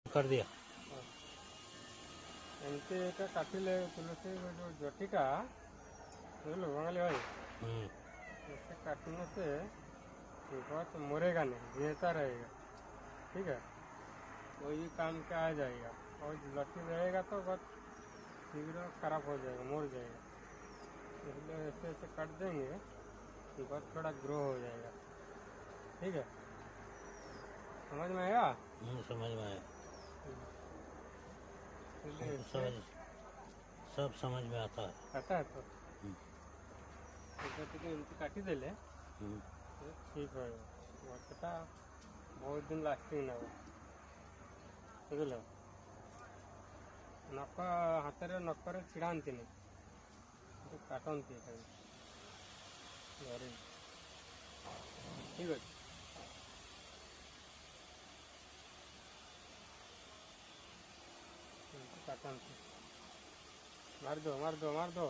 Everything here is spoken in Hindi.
कर दिया। एमती एटा काटिले तुलसी जो जटिटा बुझल बंगाली भाई से काटने से गच मरेगा नहीं, जीता रहेगा। ठीक है, वही काम के आ जाएगा। और लट्टी रहेगा तो गच शीघ्र खराब हो जाएगा, मर जाएगा। इसलिए ऐसे ऐसे काट देंगे कि गच थोड़ा ग्रो हो जाएगा। ठीक है, समझ में आया? समझ में आया। इसलिए समझ सब समझ में आता है। आता है तो एमती काटी देले ठीक है। गछटा बहुत दिन लास्टिंग नब बुझल। नक हाथ में नकर छिड़ाती काटती खाली घरे। ठीक है, काटती। मार दो मार दो मार दो।